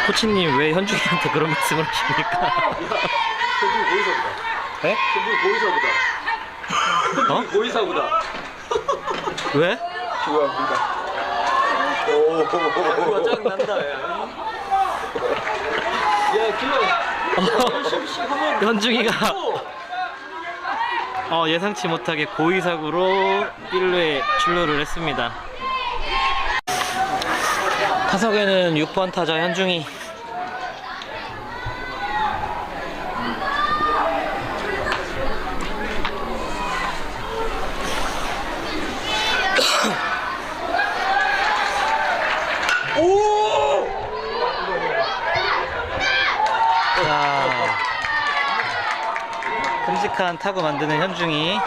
코치님 왜 현중이한테 그런 말씀을 하십니까? 현중이 고의사보다. 네? 현중이 고의사보다. 어? 현중이 고의사보다. 왜? 좋아합니다. 오, 짜증난다, 야. 야, 그냥. 현중이가 예상치 못하게 고의사구로 1루에 출루를 했습니다. 타석에는 6번 타자 현중이. 자, 큼직한 타구 만드는 현중이.